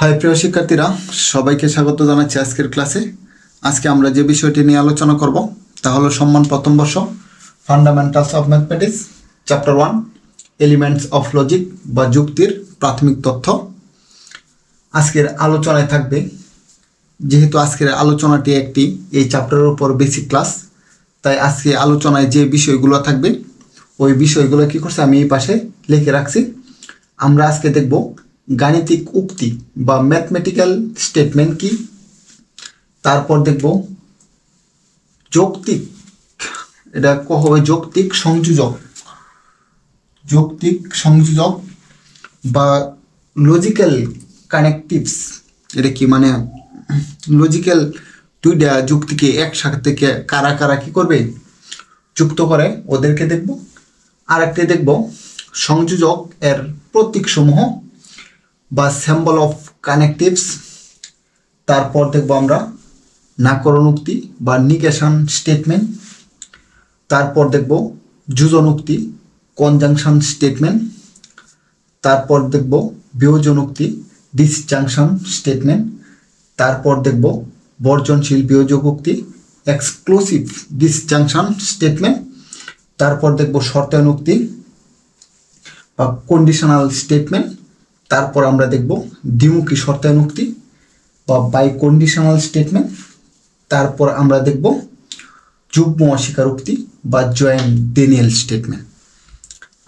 High প্রিয় শিক্ষার্থীরা, সবাইকে স্বাগত জানাচ্ছি আজকের ক্লাসে। আজকে আমরা যে বিষয়টি নিয়ে আলোচনা করব তা হলো সম্মান প্রথম বর্ষ, fundamentals of mathematics, chapter 1, elements of logic বা যুক্তির প্রাথমিক তথ্য। আজকের আলোচনায় থাকবে, যেহেতু আজকের আলোচনাটি একটি এই চ্যাপ্টারের উপর বেসিক ক্লাস, তাই আজকে আলোচনায় যে বিষয়গুলো থাকবে ওই বিষয়গুলো কি করছে আমি এই পাশে লিখে রাখছি। আমরা আজকে দেখব গাণিতিক উক্তি বা ম্যাথমেটিক্যাল স্টেটমেন্ট কি, তারপর দেখব যৌক্তিক, এটা হবে যৌক্তিক সংযোজক বা লজিক্যাল কানেকটিভস। এটা কি মানে লজিক্যাল দুইটা যুক্তিকে একসাথে কারা কারা কি করবে যুক্ত করে ওদেরকে দেখব। আর একটা দেখব সংযোজক এর প্রতীকসমূহ বা সিম্বল অফ কানেকটিভস। তারপর দেখব আমরা নাকরণ উক্তি বা নিগেশন স্টেটমেন্ট। তারপর দেখব যোজন উক্তি, কনজাংশন স্টেটমেন্ট। তারপর দেখব বিয়োজন উক্তি, ডিসজাংশন স্টেটমেন্ট। তারপর দেখব বর্জনশীল বিয়োজক উক্তি, এক্সক্লুসিভ ডিসজাংশন স্টেটমেন্ট। তারপর দেখব শর্তায়ন উক্তি বা কন্ডিশনাল স্টেটমেন্ট। তারপর আমরা দেখব দ্বিমুখী শর্তায়ন উক্তি বা বাই কন্ডিশনাল স্টেটমেন্ট। তারপর আমরা দেখব যুগ্ম অস্বীকার উক্তি বা জয়েন্ট ডেনিয়েল স্টেটমেন্ট।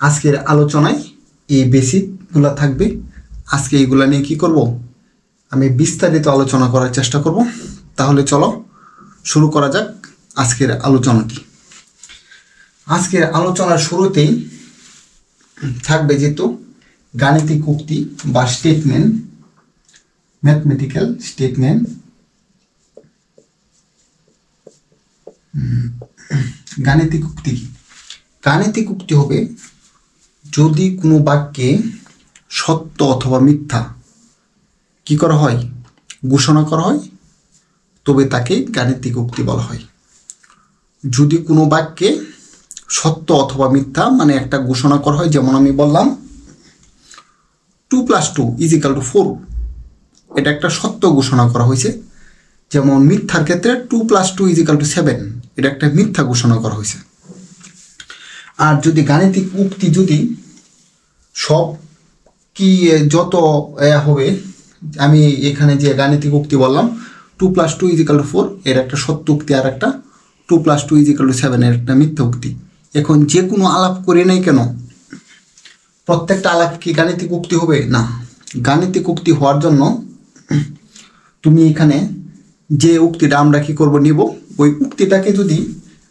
আজকের আলোচনায় এই বেসিকগুলো থাকবে। আজকে এইগুলো নিয়ে কি করব আমি বিস্তারিত আলোচনা করার চেষ্টা করব। তাহলে চলো শুরু করা যাক আজকের আলোচনাটি। আজকের আলোচনার শুরুতেই থাকবে যেহেতু গাণিতিক উক্তি বা স্টেটমেন্ট, ম্যাথমেটিক্যাল স্টেটমেন্ট। গাণিতিক উক্তি কি? গাণিতিক উক্তি হবে যদি কোনো বাক্যে সত্য অথবা মিথ্যা কি করা হয়, ঘোষণা করা হয়, তবে তাকে গাণিতিক উক্তি বলা হয়। যদি কোনো বাক্যে সত্য অথবা মিথ্যা মানে একটা ঘোষণা করা হয়, যেমন আমি বললাম 2 + 2 = 4, এটা একটা সত্য ঘোষণা করা হয়েছে। যেমন মিথ্যার ক্ষেত্রে 2 + 2 = 7, এটা একটা মিথ্যা ঘোষণা করা হয়েছে। আর যদি গাণিতিক উক্তি যদি সব কি যত হবে, আমি এখানে যে গাণিতিক উক্তি বললাম 2 + 2 = 4, এর একটা সত্য উক্তি, আর একটা 2 + 2 = 7 এর একটা মিথ্যা উক্তি। এখন যে কোনো আলাপ করে নাই কেন প্রত্যেকটা আলাপ কি গাণিতিক উক্তি হবে? না, গাণিতিক উক্তি হওয়ার জন্য তুমি এখানে যে উক্তিটা আমরা কি করব নিব, ওই উক্তিটাকে যদি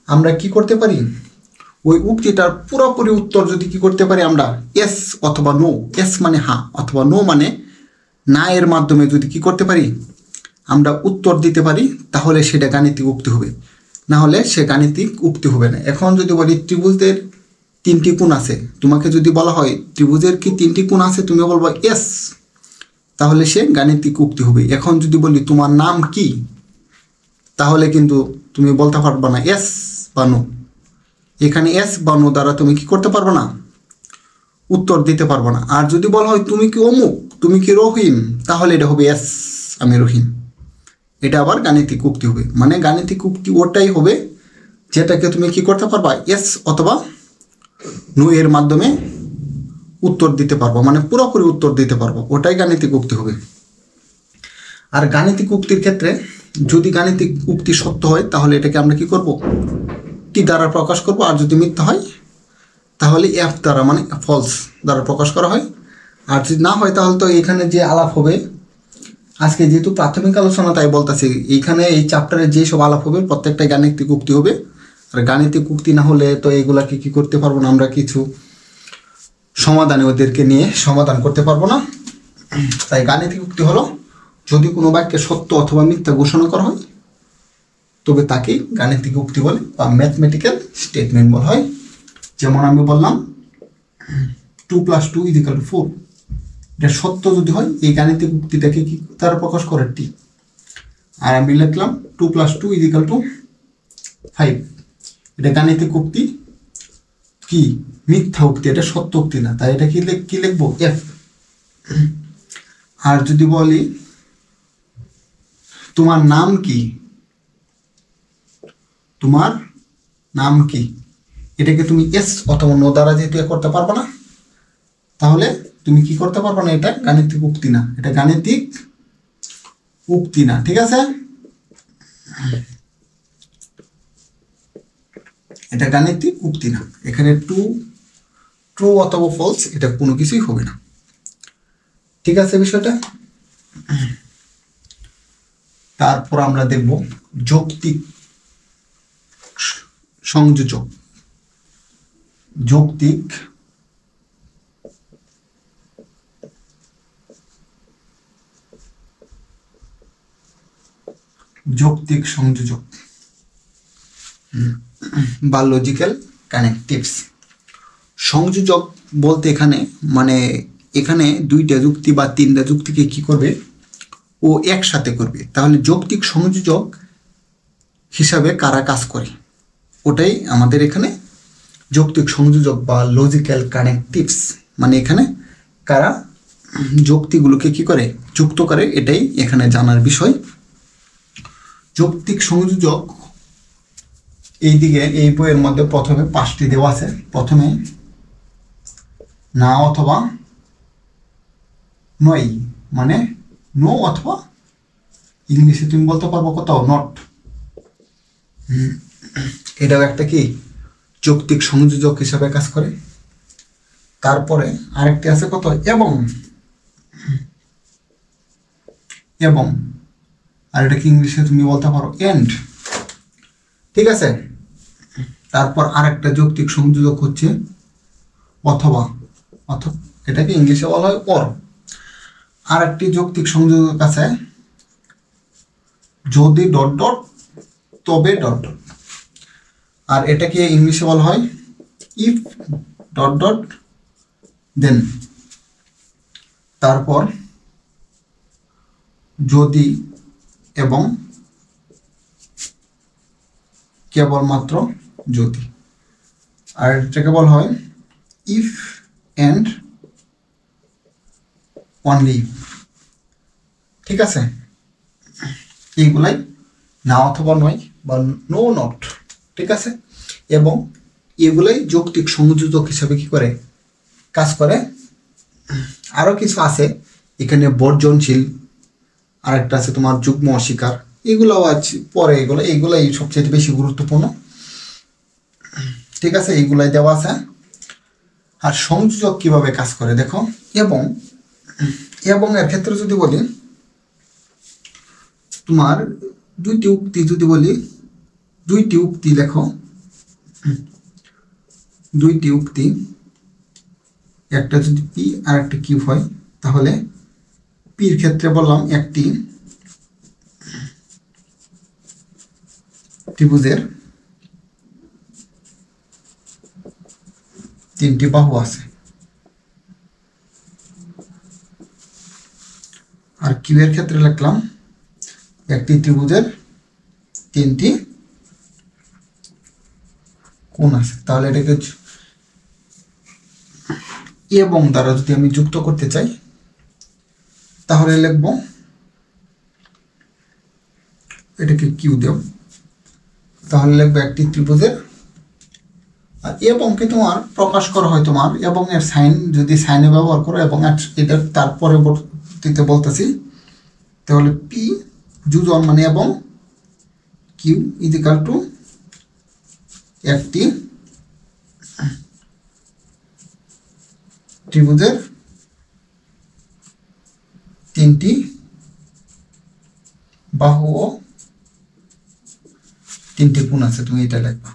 আমরা কি করতে পারি, ওই উক্তিটার পুরোপুরি উত্তর যদি কি করতে পারি আমরা এস অথবা নো, এস মানে হ্যাঁ অথবা নো মানে না এর মাধ্যমে যদি কি করতে পারি আমরা উত্তর দিতে পারি, তাহলে সেটা গাণিতিক উক্তি হবে, না হলে সে গাণিতিক উক্তি হবে না। এখন যদি বলি ত্রিভুজের 3টি কোণ আছে, তোমাকে যদি বলা হয় ত্রিভুজের কি 3টি কোণ আছে, তুমি বলবো এস, তাহলে সে গাণিতিক উক্তি হবে। এখন যদি বলি তোমার নাম কি, তাহলে কিন্তু তুমি বলতে পারবে না এস বা নো। এখানে এস বা নো দ্বারা তুমি কি করতে পারবে না, উত্তর দিতে পারবে না। আর যদি বলা হয় তুমি কি অমুক, তুমি কি রহিম, তাহলে এটা হবে এস, আমি রহিম, এটা আবার গাণিতিক উক্তি হবে। মানে গাণিতিক উক্তি ওটাই হবে যেটাকে তুমি কি করতে পারবা, এস অথবা নো এর মাধ্যমে উত্তর দিতে পারবো, মানে পুরোপুরি উত্তর দিতে পারবো, ওটাই গাণিতিক উক্তি হবে। আর গাণিতিক উক্তির ক্ষেত্রে যদি গাণিতিক উক্তি সত্য হয় তাহলে এটাকে আমরা কি করব, টি দ্বারা প্রকাশ করব। আর যদি মিথ্যা হয় তাহলে এফ দ্বারা মানে ফলস দ্বারা প্রকাশ করা হয়। আর যদি না হয় তাহলে তো এখানে যে আলাপ হবে, আজকে যেহেতু প্রাথমিক আলোচনা তাই বলতেছি, এইখানে এই চ্যাপ্টারে যেসব আলাপ হবে প্রত্যেকটাই গাণিতিক উক্তি হবে। আর গাণিতিক উক্তি না হলে তো এগুলাকে কি করতে পারবো না, আমরা কিছু সমাধানে ওদেরকে নিয়ে সমাধান করতে পারবো না। তাই গাণিতিক উক্তি হলো যদি কোনো বাক্যে সত্য অথবা মিথ্যা ঘোষণা করা হয় তবে তাকেই গাণিতিক উক্তি বলে বা ম্যাথমেটিক্যাল স্টেটমেন্ট বলা হয়। যেমন আমি বললাম 2 + 2 = 4, এটা সত্য যদি হয় এই গাণিতিক উক্তিটাকে কি তারা প্রকাশ করে টি। আর আমি লিখলাম 2 + 2 = 5, এটা গাণিতিক উক্তি কি মিথ্যা উক্তি, এটা সত্য উক্তি না, তাই এটা কি লিখবো এফ। আর যদি বলি তোমার নাম কি, তোমার নাম কি, এটাকে তুমি এস অথবা নো দ্বারা যেহেতু করতে পারবে না, তাহলে তুমি কি করতে পারবে না, এটা গাণিতিক উক্তি না, এটা গাণিতিক উক্তি না। ঠিক আছে, এটা গাণিতিক উক্তি না, এখানে ট্রু অথবা ফলস এটা কোনো কিছুই হবে না। ঠিক আছে বিষয়টা। তারপর আমরা দেখব যৌক্তিক সংযোজক। যৌক্তিক সংযোজক বা লজিক্যাল কানেকটিভস। সংযোজক বলতে এখানে মানে এখানে দুইটা যুক্তি বা তিনটা যুক্তিকে কি করবে, ও একসাথে করবে। তাহলে যৌক্তিক সংযোজক হিসাবে কারা কাজ করে, ওটাই আমাদের এখানে যৌক্তিক সংযোজক বা লজিক্যাল কানেকটিভস, মানে এখানে কারা যুক্তিগুলোকে কি করে, যুক্ত করে, এটাই এখানে জানার বিষয়। যৌক্তিক সংযোজক এইদিকে এই বইয়ের মধ্যে প্রথমে 5টি দেওয়া আছে। প্রথমে না অথবা নয়, মানে নো অথবা ইংলিশে তুমি বলতে পারবো কত, নট। এটাও একটা কি যৌক্তিক সংযোজক হিসাবে কাজ করে। তারপরে আরেকটি আছে কত, এবং, এবং, আর এটাকে ইংলিশে তুমি বলতে পারো এন্ড। ঠিক আছে, তারপর আরেকটা যৌক্তিক সংযোজক হচ্ছে অথবা, অথবা এটাকে ইংলিশে বলা হয় অর। আরেকটি যৌক্তিক সংযোজক আছে যদি ডট ডট তবে ডট ডট, আর এটাকে ইংলিশে বলা হয় ইফ ডট ডট দেন। তারপর যদি এবং কেবলমাত্র যদি, আর এটাকে বলা হয় ইফ অ্যান্ড অনলি। ঠিক আছে, এইগুলাই না অথবা নয় বা নো নট। ঠিক আছে, এবং এগুলাই যৌক্তিক সংযোজক হিসাবে কি করে কাজ করে। আরো কিছু আছে এখানে, বর্জনশীল, আরেকটা আছে তোমার যুগ্ম অস্বীকার, এগুলো আছে পরে, এইগুলাই সবচেয়ে বেশি গুরুত্বপূর্ণ। ঠিক আছে, এইগুলাই দেওয়া আছে। আর সংযোজক কিভাবে কাজ করে দেখো, এবং, এবং এর ক্ষেত্রে যদি বলি তোমার দুইটি উক্তি, যদি বলি দুইটি উক্তি লেখো, দুইটি উক্তি, একটা যদি পি আর একটা কিউ হয়, তাহলে পির ক্ষেত্রে বললাম একটি ত্রিভুজের 3টি বাহু আছে, আর কিউ এর ক্ষেত্রে লিখলাম একটি ত্রিভুজের 3টি কোণ আছে। তাহলে এটাকে এবং দ্বারা যদি আমি যুক্ত করতে চাই, তাহলে লিখব এটাকে কিউ দেব, তাহলে লিখবো একটি ত্রিভুজের, আর এবংকে তোমার প্রকাশ করা হয় তোমার এবং এর সাইন, যদি সাইনে ব্যবহার করো, এবং এটা তার পরবর্তীতে বলতেছি, তাহলে পি যোজন মানে এবং কিউ ইজিক্যাল টু একটি ত্রিভুজের 3টি বাহু ও 3টি কোণ আছে। তুমি এটা লিখবা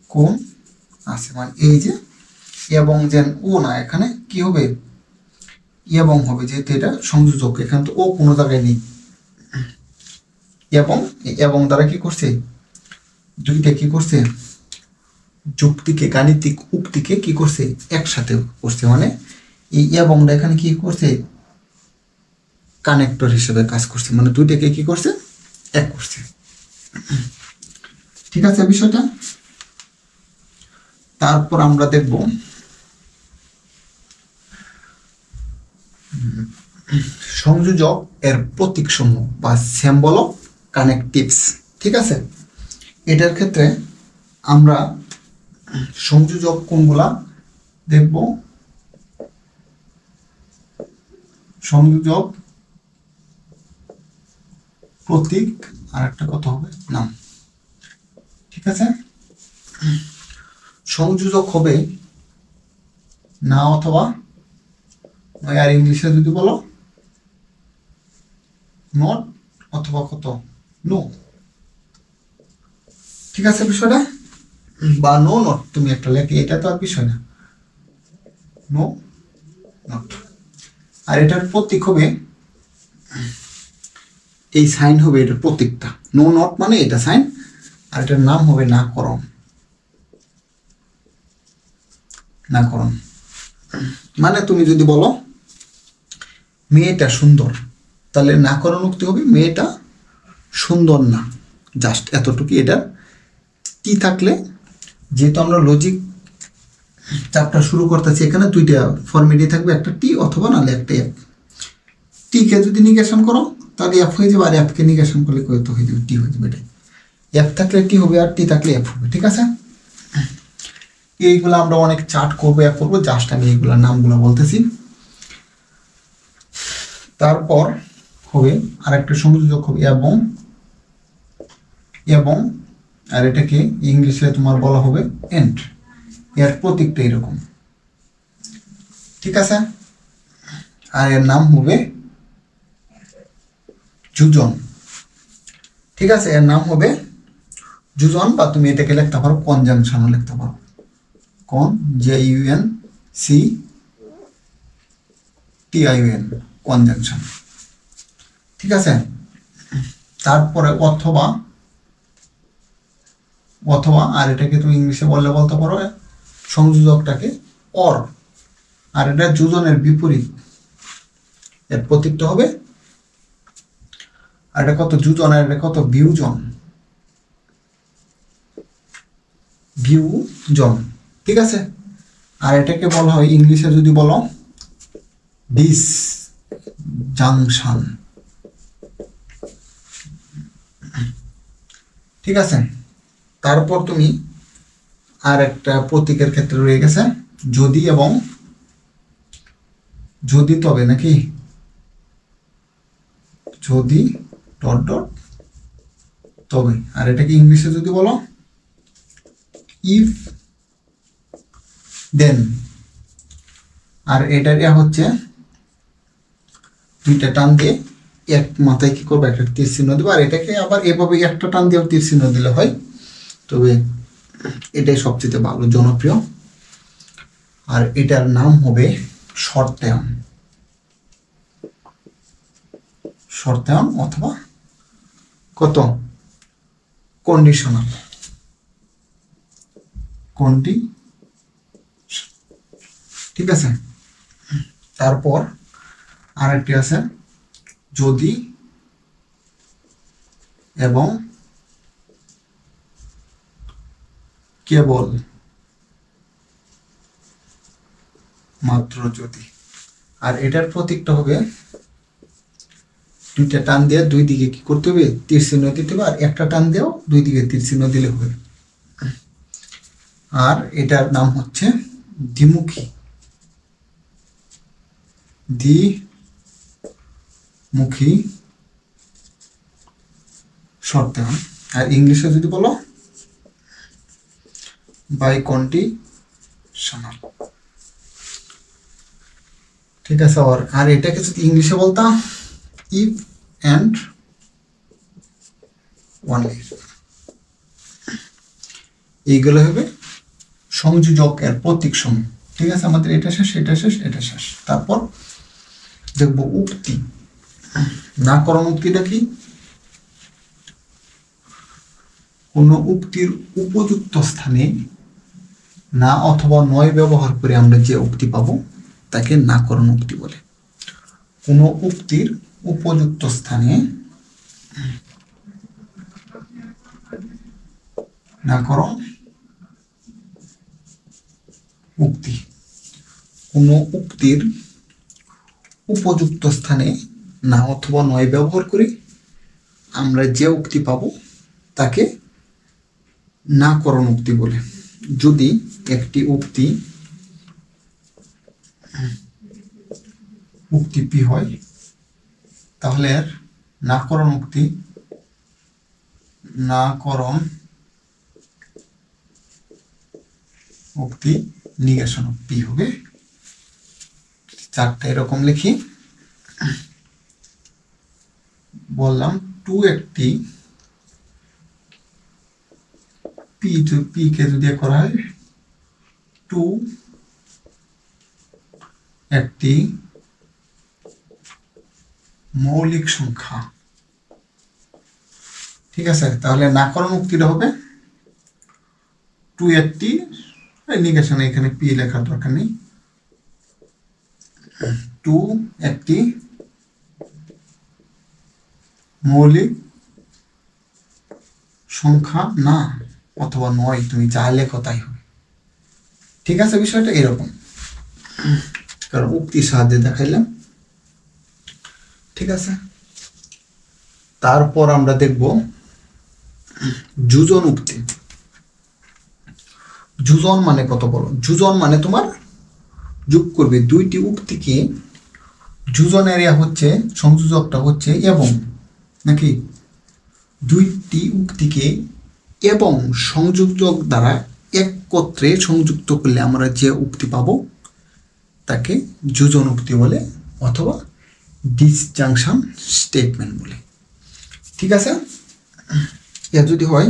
কোণ আছে, মানে এই যে এবং যেন ও না, এখানে কি হবে এবং হবে, যেহেতু এটা সংযোজক, এখানে তো ও কোনো জায়গায় নেই। এবং দ্বারা কি করছে, দুইটা কি করছে, যুক্তিকে গাণিতিক উক্তিকে কি করছে একসাথে করছে, মানে এই এবংটা এখানে কি করছে কানেক্টর হিসেবে কাজ করছে, মানে দুইটাকে কি করছে এক করছে। ঠিক আছে বিষয়টা। তারপর আমরা দেখব সংযোজক এর প্রতীক সমূহ বা সিম্বল অফ কানেকটিভস। ঠিক আছে, এটার ক্ষেত্রে আমরা সংযোজক কোনগুলা দেখব? সংযোজক, প্রতীক, আর একটা কথা হবে নাম। ঠিক আছে, সংযোজক হবে না অথবা নয়, আর ইংলিশে যদি বলো নট অথবা কত নো। ঠিক আছে বিষয়টা, বা নো নট তুমি একটা লেখে, এটা তো আর বিষয় না, নো নট। আর এটার প্রতীক হবে, এই সাইন হবে এটার প্রতীকটা, নো নট মানে এটা সাইন, আর এটার নাম হবে নাকরণ। নাকরণ মানে তুমি যদি বলো মেয়েটা সুন্দর, তাহলে নাকরণ উক্তি হবে মেয়েটা সুন্দর না, জাস্ট এতটুকু। এটা টি থাকলে, যেহেতু আমরা লজিক চ্যাপ্টার শুরু করতেছি, এখানে দুইটা ফর্মেটই থাকবে, একটা টি অথবা নাহলে একটা এফ। টিকে যদি নিগেশন করো তাহলে এফ হয়ে যাবে, আর এফকে নিগেশন করলে কত হয়ে যাবে? টি হয়ে যাবে। এটাই, এফ থাকলে টি হবে আর টি থাকলে এফ হবে। ঠিক আছে, এইগুলো আমরা অনেক চার্ট করবো, এফ করবো, জাস্ট আমি এইগুলোর নামগুলো বলতেছি। তারপর হবে আরেকটা সংযোজক হবে এবং, এবং, আর এটাকে ইংলিশে তোমার বলা হবে এন্ড। এর প্রতীকটা এরকম। ঠিক আছে, আর এর নাম হবে যোজন। ঠিক আছে, এর নাম হবে যোজন, বা তুমি এটাকে লিখতে পারো কনজাংশনও লিখতে পারো, কন JUN CTION, কনজাংশন। ঠিক আছে, তারপরে অথবা, অথবা, আর এটাকে তুমি ইংলিশে বললে বলতে পারো সংযোজকটাকে অর, আর এটা যোজনের বিপরীত, এর প্রতীকটা হবে, আর এটা কত যোজন, আর এটা কত বিয়োজন, বিয়োজন। ঠিক আছে, আর এটাকে বলা হয় ইংলিশে যদি বলো ডিসজাংশন। ঠিক আছে, তারপর তুমি আর একটা প্রতীকের ক্ষেত্রে রয়ে গেছে যদি এবং যদি তবে, নাকি যদি ডট ডট তবে, আর এটাকে ইংলিশে যদি বলো ইফ দেন। আর এটার হচ্ছে দুইটা টান দিয়ে এক মাথায় কি করবো, একটা তীর চিহ্ন দেবো, আর এটাকে আবার এভাবে একটা টান দিয়ে তীর চিহ্ন দিলে হয়, তবে এটাই সবচেয়ে ভালো জনপ্রিয়। আর এটার নাম হবে শর্তায়ন, শর্তায়ন অথবা কত কন্ডিশনাল, ঠিক আছে। তারপর আরেকটি আছে যদি এবং কেবল, মাত্র যদি। আর এটার প্রতীকটা হবে দুইটা টান দিয়ে দুই দিকে কি করতে হবে, তীর চিহ্ন দিতে হবে, আর একটা টান দিয়েও দুই দিকে তীর চিহ্ন দিলে হবে। আর এটার নাম হচ্ছে দ্বিমুখী, দ্বিমুখী শর্তায়ন। আর ইংলিশে যদি বলো বাইকন্ডিশনাল। ঠিক আছে, আর এটাকে যদি ইংলিশে বলতাম ইফ অ্যান্ড ওনলি। এইগুলো হবে সংযোজকের প্রতীক সমূহ। ঠিক আছে, আমাদের এটা শেষ, এটা শেষ, এটা শেষ। তারপর দেখব উক্তি। নাকরণ উক্তিটা কি? কোন উক্তির উপযুক্ত স্থানে না অথবা নয় ব্যবহার করে আমরা যে উক্তি পাবো তাকে নাকরণ উক্তি বলে। কোন উক্তির উপযুক্ত স্থানে নাকরণ উক্তি, কোন উক্তির উপযুক্ত স্থানে না অথবা নয় ব্যবহার করি আমরা যে উক্তি পাব তাকে নাকরণ উক্তি বলে। যদি একটি উক্তি পি হয় তাহলে এর নাকরণ উক্তি নিগেশন অফ পি হবে। চারটা এরকম লিখি। বললাম টু একটি পি কে যদি করা হয় টু একটি মৌলিক সংখ্যা, ঠিক আছে। তাহলে নাকরণ উক্তিটা হবে টু একটি নিগেশন, এখানে পি লেখার দরকার নেই, টু একটি মৌলিক সংখ্যা না অথবা নয়, তুমি যা লেখো তাই হবে, ঠিক আছে। বিষয়টা এরকম, কারণ উক্তির সাহায্যে দেখাইলাম, ঠিক আছে। তারপর আমরা দেখব যোজন উক্তি। যোজন মানে কত বলো? যোজন মানে তোমার যোগ করবে দুইটি উক্তিকে, যোজন এরিয়া হচ্ছে সংযোজকটা হচ্ছে এবং, নাকি দুইটি উক্তিকে এবং সংযোজক দ্বারা একত্রে সংযুক্ত করলে আমরা যে উক্তি পাবো তাকে যোজন উক্তি বলে অথবা ডিসজাংশন স্টেটমেন্ট বলে, ঠিক আছে। এ যদি হয়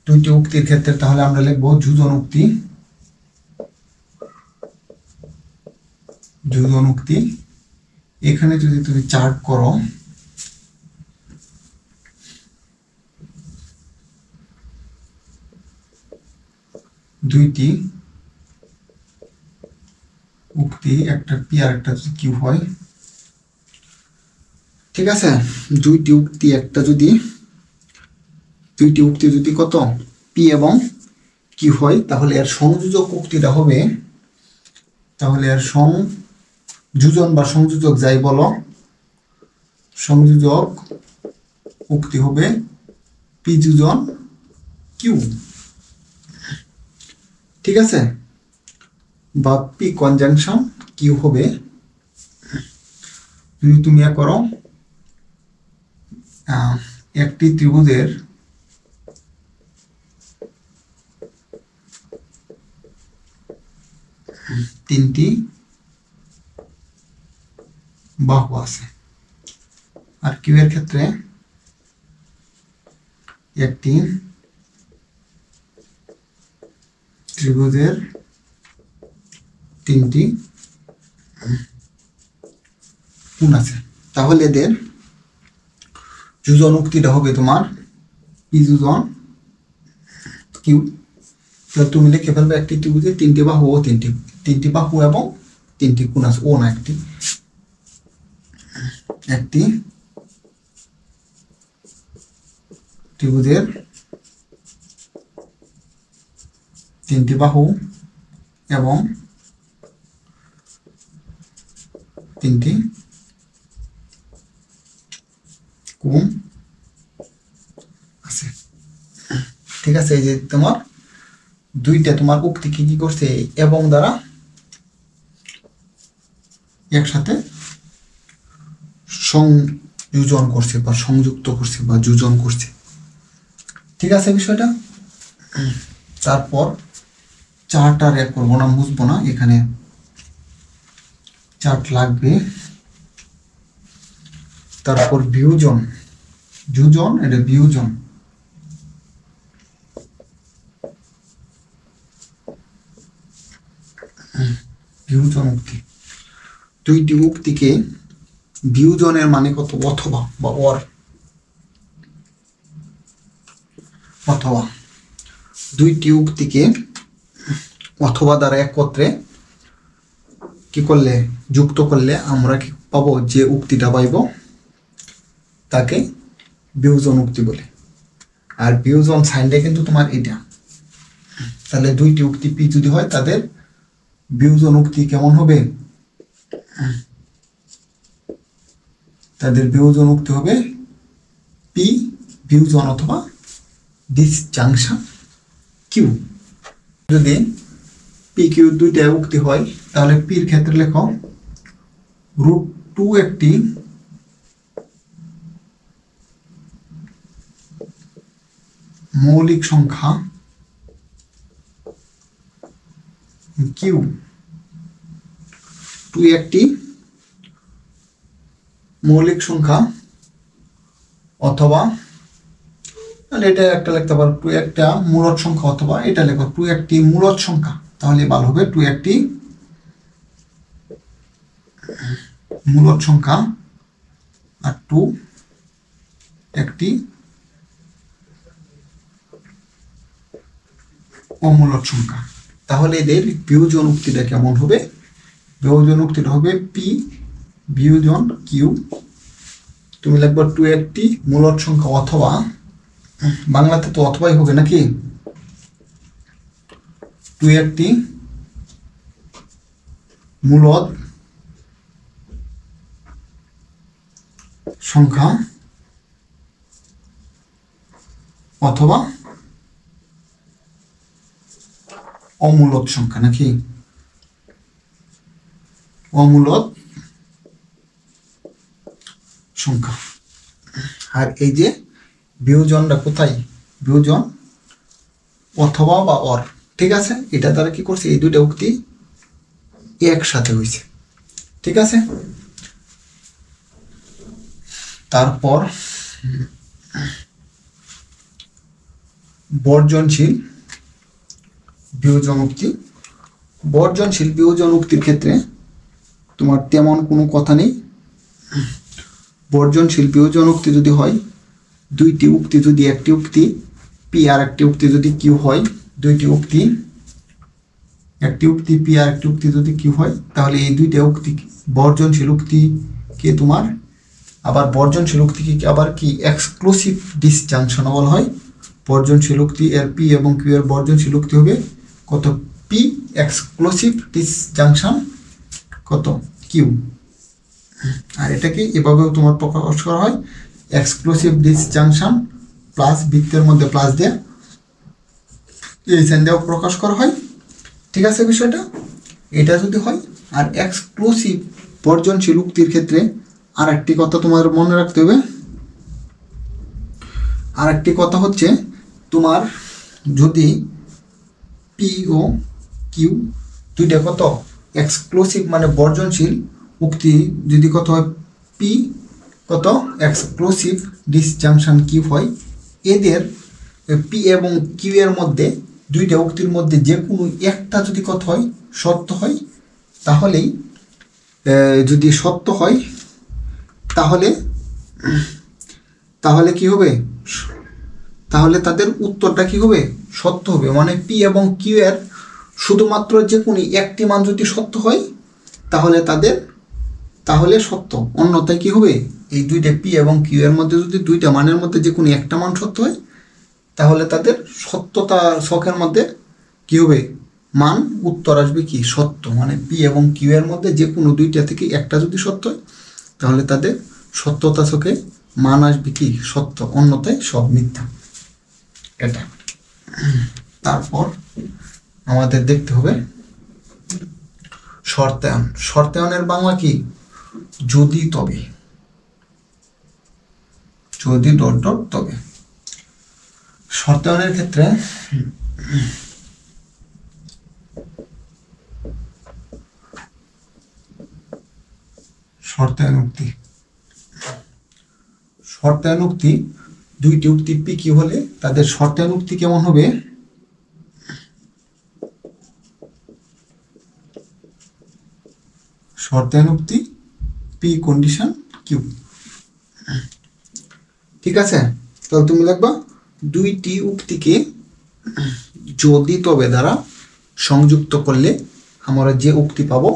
দুইটি উক্তির ক্ষেত্রে তাহলে আমরা লিখব যোজন উক্তি। যোজন উক্তি এখানে যদি তুমি চার্ট করো দুইটি উক্তি, একটা পি আর একটা যদি কিউ হয়, ঠিক আছে। দুইটি উক্তি যদি কত পি এবং কিউ হয় তাহলে এর সংযোজক উক্তিটা হবে, তাহলে এর সংযোজন বা সংযোজক যাই বলো, সংযোজক উক্তি হবে পি যোজন কিউ, ঠিক আছে। বা পি কনজাংশন কিউ হবে, যদি তুমি করো একটি ত্রিভুজের তিনটি বাহু আছে আর কিউ এর ক্ষেত্রে একটি ত্রিভুজের তিনটি কোণ আছে, তাহলে এদের যোজন উক্তিটা হবে তোমার পি যোজন কিউ। তুমি লিখে ফেলবে একটি ত্রিভুজের তিনটি বাহু ও তিনটি বাহু এবং তিনটি কোণ আছে, ও না একটি ত্রিভুজের তিনটি বাহু এবং তিনটি কোণ আছে, ঠিক আছে। এই যে তোমার দুইটা তোমার উক্তি কি করছে এবং দ্বারা একসাথে সংযোজন করছে বা সংযুক্ত করছে বা যোজন করছে, ঠিক আছে বিষয়টা। তারপর চার্ট আর এক করবো না, বুঝবো না, এখানে চার্ট লাগবে। তারপর বিয়োজন, যোজন এটা বিয়োজন, বিয়োজন উক্তি। দুইটি উক্তিকে বিয়োজনের মানে কত? অথবা বা অর, অথবা দুইটি উক্তিকে অথবা দ্বারা একত্রে কি করলে যুক্ত করলে আমরা কি পাবো? যে উক্তিটা পাইব তাকে বিয়োজন উক্তি বলে। আর বিয়োজন সাইনটা কিন্তু তোমার এটা। তাহলে দুইটি উক্তি পি যদি হয় তাদের বিয়োজন উক্তি কেমন হবে? তাদের বিয়োজন উক্তি হবে পি বিয়োজন অথবা ডিসজাংশন কিউ। যদি পি কিউ দুইটা উক্তি হয় তাহলে পির ক্ষেত্রে লেখো √2 একটি মৌলিক সংখ্যা কিউ, 2 একটি মৌলিক সংখ্যা অথবা এটা একটা লিখতে পারো 2 একটা মূলদ সংখ্যা, অথবা এটা লেখো 2 একটি মূলদ সংখ্যা, তাহলে ভালো হবে 2 একটি মূলদ সংখ্যা আর 2 একটি অমূলদ সংখ্যা। তাহলে এদের বিয়োজন উক্তিটা কেমন হবে? বিয়োজন উক্তিটা হবে পি বিয়োজন কিউ, তুমি লিখবে 2 একটি মূলদ সংখ্যা অথবা, বাংলাতে তো অথবাই হবে নাকি, 2 একটি মূলদ সংখ্যা অথবা অমূলদ সংখ্যা, নাকি অমূলদ সংখ্যা। আর এই যে বিয়োজনটা কোথায়? বিয়োজন অথবা বা অর, ঠিক আছে, এটা দ্বারা কি করছে, এই দুইটা উক্তি একসাথে হয়েছে, ঠিক আছে। তারপর বর্জনশীল বিয়োজন উক্তি। বর্জনশীল বিয়োজন উক্তির ক্ষেত্রে তোমার তেমন কোনো কথা নেই। বর্জনশীল বিয়োজন উক্তি যদি হয়, দুইটি উক্তি যদি, একটি উক্তি পি আর একটি উক্তি যদি কিউ হয়, দুইটি উক্তি, একটি উক্তি পি আর একটি উক্তি যদি কিউ হয়, তাহলে এই দুইটা উক্তি বর্জনশীল উক্তিকে তোমার, আবার বর্জনশীল উক্তিকে আবার কি এক্সক্লুসিভ ডিসজাংশন বলা হয়। বর্জনশীল উক্তি এর পি এবং কিউ এর বর্জনশীল উক্তি হবে কত? পি এক্সক্লুসিভ ডিসজাংশন কত? কিউ। আর এটাকে এভাবেও তোমার প্রকাশ করা হয়, এক্সক্লুসিভ ডিসজাংশন প্লাস বৃত্তের মধ্যে প্লাস দিয়ে এই সাইন দিয়েও প্রকাশ করা হয়, ঠিক আছে বিষয়টা। এটা যদি হয়, আর এক্সক্লুসিভ বর্জনশীল উক্তির ক্ষেত্রে আর একটি কথা তোমার মনে রাখতে হবে। আর একটি কথা হচ্ছে, তোমার যদি পি ও কিউ দুইটা কত এক্সক্লুসিভ মানে বর্জনশীল উক্তি যদি কত হয়, পি কত এক্সক্লুসিভ ডিসজাংশন কিউ হয়, এদের পি এবং কিউ এর মধ্যে দুইটা উক্তির মধ্যে যে কোনো একটা যদি কত হয়, সত্য হয়, তাহলেই যদি সত্য হয় তাহলে তাহলে কি হবে, তাহলে তাদের উত্তরটা কি হবে, সত্য হবে। মানে পি এবং কিউ এর শুধুমাত্র যে কোনো একটি মান যদি সত্য হয় তাহলে সত্য, অন্যথায় কি হবে, এই দুইটা পি এবং কিউ এর মধ্যে যদি দুইটা মানের মধ্যে যে কোনো একটা মান সত্য হয়, তাহলে তাদের সত্যতা ছকের মধ্যে কি হবে, মান উত্তর আসবে কি সত্য। মানে পি এবং কিউ এর মধ্যে যে কোনো দুইটা থেকে একটা যদি সত্য হয়, তাহলে তাদের সত্যতা ছকে মান আসবে কি সত্য, অন্যথায় সব মিথ্যা, এটা। তারপর আমাদের দেখতে হবে শর্তায়ন। শর্তায়নের বাংলা কি? যদি তবে, যদি ডট ডট তবে। শর্তায়নের ক্ষেত্রে শর্তায়ন উক্তি, শর্তায়ন উক্তি দুইটি উক্তি পি কি হলে তাদের শর্তায়ন উক্তি কেমন হবে? শর্তায়ন উক্তি পি কন্ডিশন কিউ, ঠিক আছে। তাহলে তুমি লিখবা দুইটি উক্তিকে যদি তবে দ্বারা সংযুক্ত করলে আমরা যে উক্তি পাবো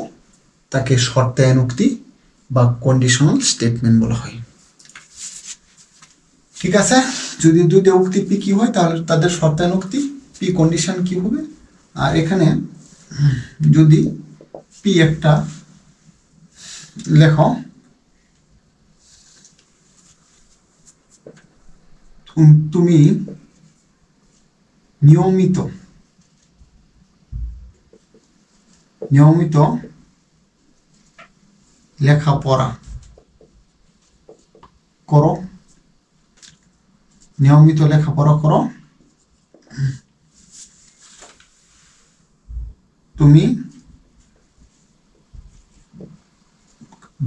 তাকে শর্তায়ন উক্তি বা কন্ডিশনাল স্টেটমেন্ট বলা হয়, ঠিক আছে। যদি দুইটা উক্তি পি কি হয়, তাহলে তাদের শর্তায়ন উক্তি পি কন্ডিশন কি হবে। আর এখানে যদি পি একটা লেখো, তুমি নিয়মিত লেখাপড়া করো, তুমি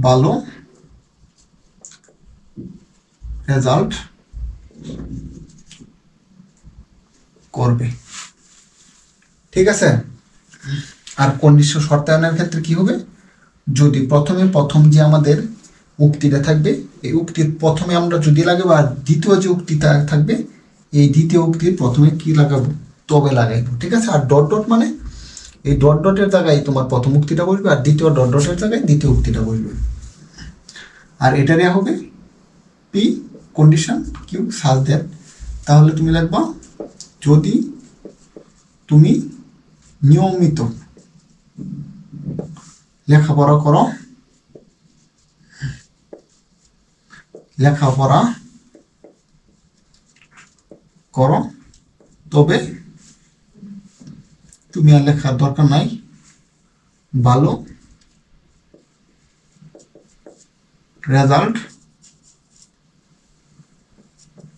ভালো রেজাল্ট করবে। ঠিক আছে। আর কন্ডিশন শর্তায়নের ক্ষেত্রে কি হবে, যদি প্রথম যে আমাদের উক্তিটা থাকবে, এই উক্তির প্রথমে আমরা যদি লাগাবো, আর দ্বিতীয় যে উক্তিটা থাকবে, এই দ্বিতীয় উক্তির প্রথমে কি লাগাবো, তবে লাগাইবো। ঠিক আছে। আর ডট ডট মানে এই ডট ডটের জায়গায় তোমার প্রথম উক্তিটা বসবে, আর দ্বিতীয় ডট ডটের জায়গায় দ্বিতীয় উক্তিটা বসবে। আর এটারে হবে P condition Q such that. তাহলে তুমি লিখবা, যদি তুমি নিয়মিত লেখাপড়া করো তবে তুমি আর লেখার দরকার নাই, ভালো রেজাল্ট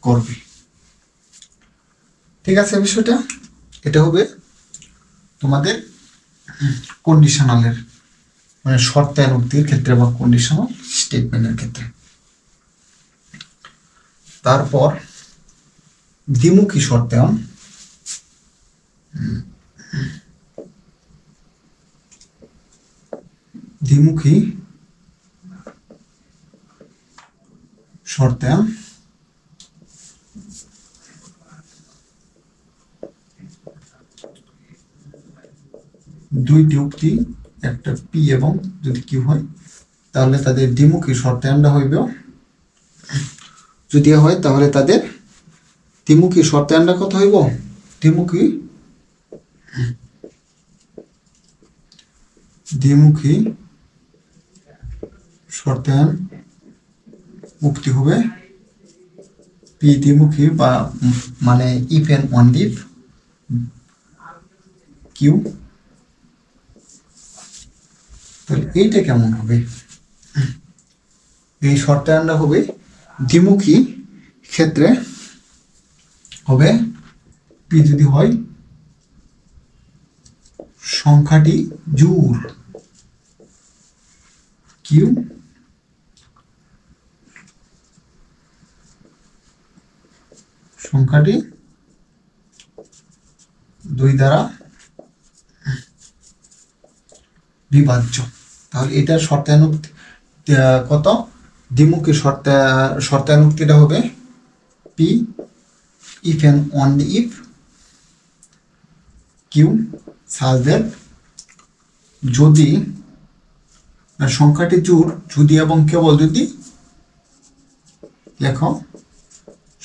করবে। ঠিক আছে বিষয়টা। এটা হবে তোমাদের কন্ডিশনালের মানে শর্তায়ন উক্তির ক্ষেত্রে বা কন্ডিশনাল স্টেটমেন্টের ক্ষেত্রে। তারপর দ্বিমুখী শর্তায়ন। দ্বিমুখী শর্তায়ন দুইটি উক্তি, একটা পি এবং যদি কিউ হয়, তাহলে তাদের দ্বিমুখী শর্তায়নটা হইবে, যদি হয় তাহলে তাদের দ্বিমুখী শর্তায়নটা কত হইব, দ্বিমুখী শর্তায়ন উক্তি হবে পি দ্বিমুখী, বা মানে ইফ এন্ড অনলি কিউ। তাহলে এইটা কেমন হবে, এই শর্তায়নটা হবে দ্বিমুখী ক্ষেত্রে হবে পি যদি হয় সংখ্যাটি জোড়, কিউ সংখ্যাটি 2 দ্বারা বিভাজ্য। তাহলে এটার শর্তায়ন কত, দ্বিমুখী শর্তায়ন উক্তিটা হবে P if and only if Q such that, যদি সংখ্যাটি জোড়, যদি এবং কেবল যদি, লেখো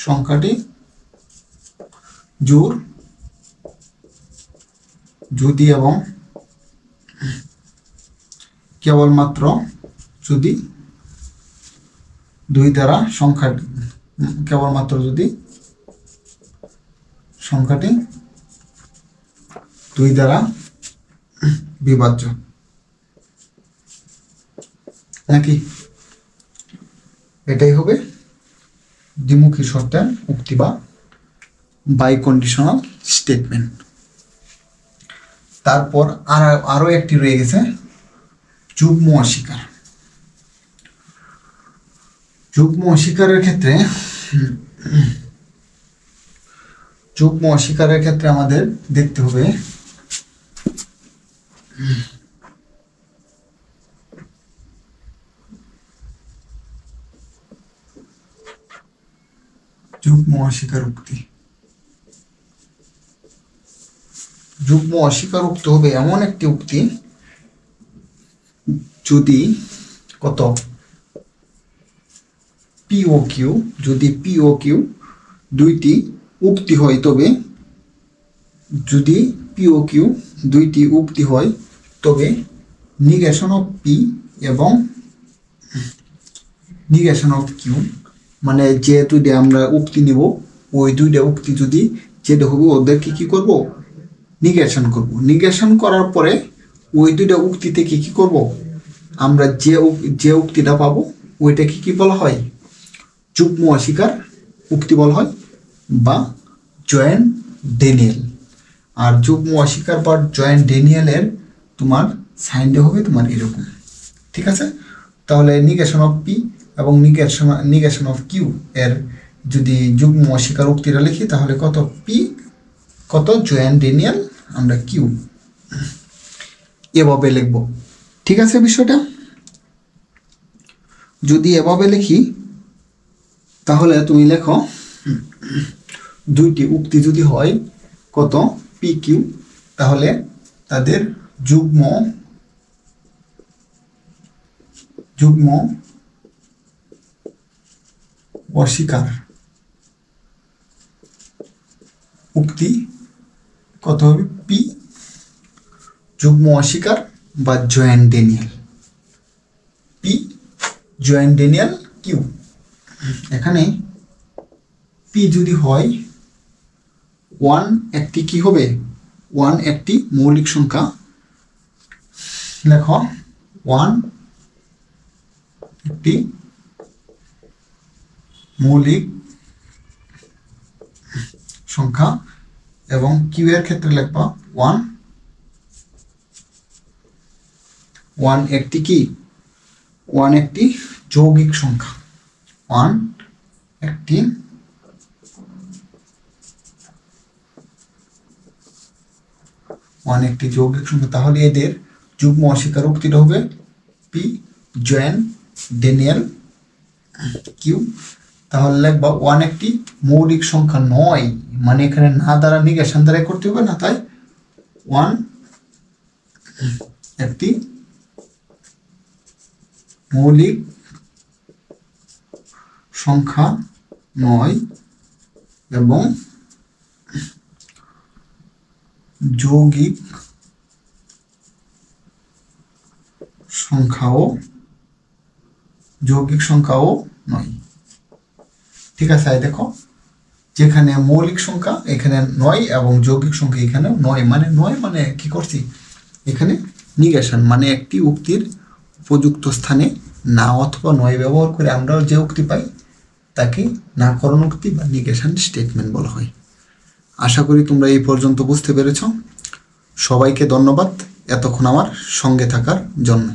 সংখ্যাটি জোড় যদি এবং কেবলমাত্র যদি 2 দ্বারা কেবলমাত্র যদি সংখ্যাটি 2 দ্বারা বিভাজ্য, নাকি এটাই হবে দ্বিমুখী শর্তায়ন উক্তি বা বাই কন্ডিশনাল স্টেটমেন্ট। তারপর আরো একটি রয়ে গেছে যুগ্ম অস্বীকার। যুগ্ম অস্বীকারের ক্ষেত্রে আমাদের দেখতে হবে যুগ্ম অস্বীকার উক্তি। যুগ্ম অস্বীকার উক্তি হবে এমন একটি উক্তি যদি কত পি ও কিউ, যদি পি ও কিউ দুইটি উক্তি হয়, তবে যদি পি ও কিউ দুইটি উক্তি হয় তবে নিগেশন অফ পি এবং নিগেশন অফ কিউ, মানে যেহেতু আমরা উক্তি নিব ওই দুইটা উক্তি যদি যেটা হবে ওদেরকে কি করব, নিগেশন করব। নিগেশন করার পরে ওই দুইটা উক্তি থেকে কি করব, আমরা যে উক্তিটা পাবো ওইটাকে কি বলা হয়, যুগ্ম অস্বীকার উক্তি বলা হয় বা জয়েন্ট ডেনিয়েল। আর যুগ্ম অস্বীকার বা জয়েন্ট ডেনিয়েলের তোমার সাইনটা হবে তোমার এরকম। ঠিক আছে, তাহলে নিগেশন অফ পি এবং নিগেশন অফ কিউ এর যদি যুগ্ম অস্বীকার উক্তিটা লিখি তাহলে কত পি, কত জয়েন্ট ডেনিয়েল, আমরা কিউ এভাবে লিখব। ঠিক আছে বিষয়টা, যদি এভাবে লিখি তাহলে তুমি লেখো দুইটি উক্তি যদি হয় কত পি কিউ, তাহলে তাদের যুগ্ম অস্বীকার উক্তি কত হবে, পি যুগ্ম অস্বীকার বা joint denial, P joint denial Q. এখানে পি যদি হয় 1 একটি কি হবে, 1 একটি মৌলিক সংখ্যা, লেখো 1 একটি মৌলিক সংখ্যা এবং কিউ এর ক্ষেত্রে লিখবা 1 একটি কি, 1 একটি যৌগিক সংখ্যা, 1 একটি যৌগিক সংখ্যা। তাহলে এদের যুগ্ম অস্বীকার উক্তিটা হবে পি জয়েন্ট ডেনিয়েল কিউ। তাহলে লিখবা 1 একটি মৌলিক সংখ্যা নয়, মানে এখানে না দ্বারা নিগেশন দ্বারা করতে হবে না, তাই 1 একটি মৌলিক সংখ্যা নয় এবং যৌগিক সংখ্যাও নয়। ঠিক আছে, দেখো যেখানে মৌলিক সংখ্যা এখানে 9 এবং যৌগিক সংখ্যা এখানে 9, মানে কি করছি এখানে নিগেশন, মানে একটি উক্তির উপযুক্ত স্থানে না অথবা 9 ব্যবহার করে আমরা যে উক্তি পাই তাকে নাকরণ উক্তি বা নিগেশন স্টেটমেন্ট বলা হয়। আশা করি তোমরা এই পর্যন্ত বুঝতে পেরেছ। সবাইকে ধন্যবাদ এতক্ষণ আমার সঙ্গে থাকার জন্য।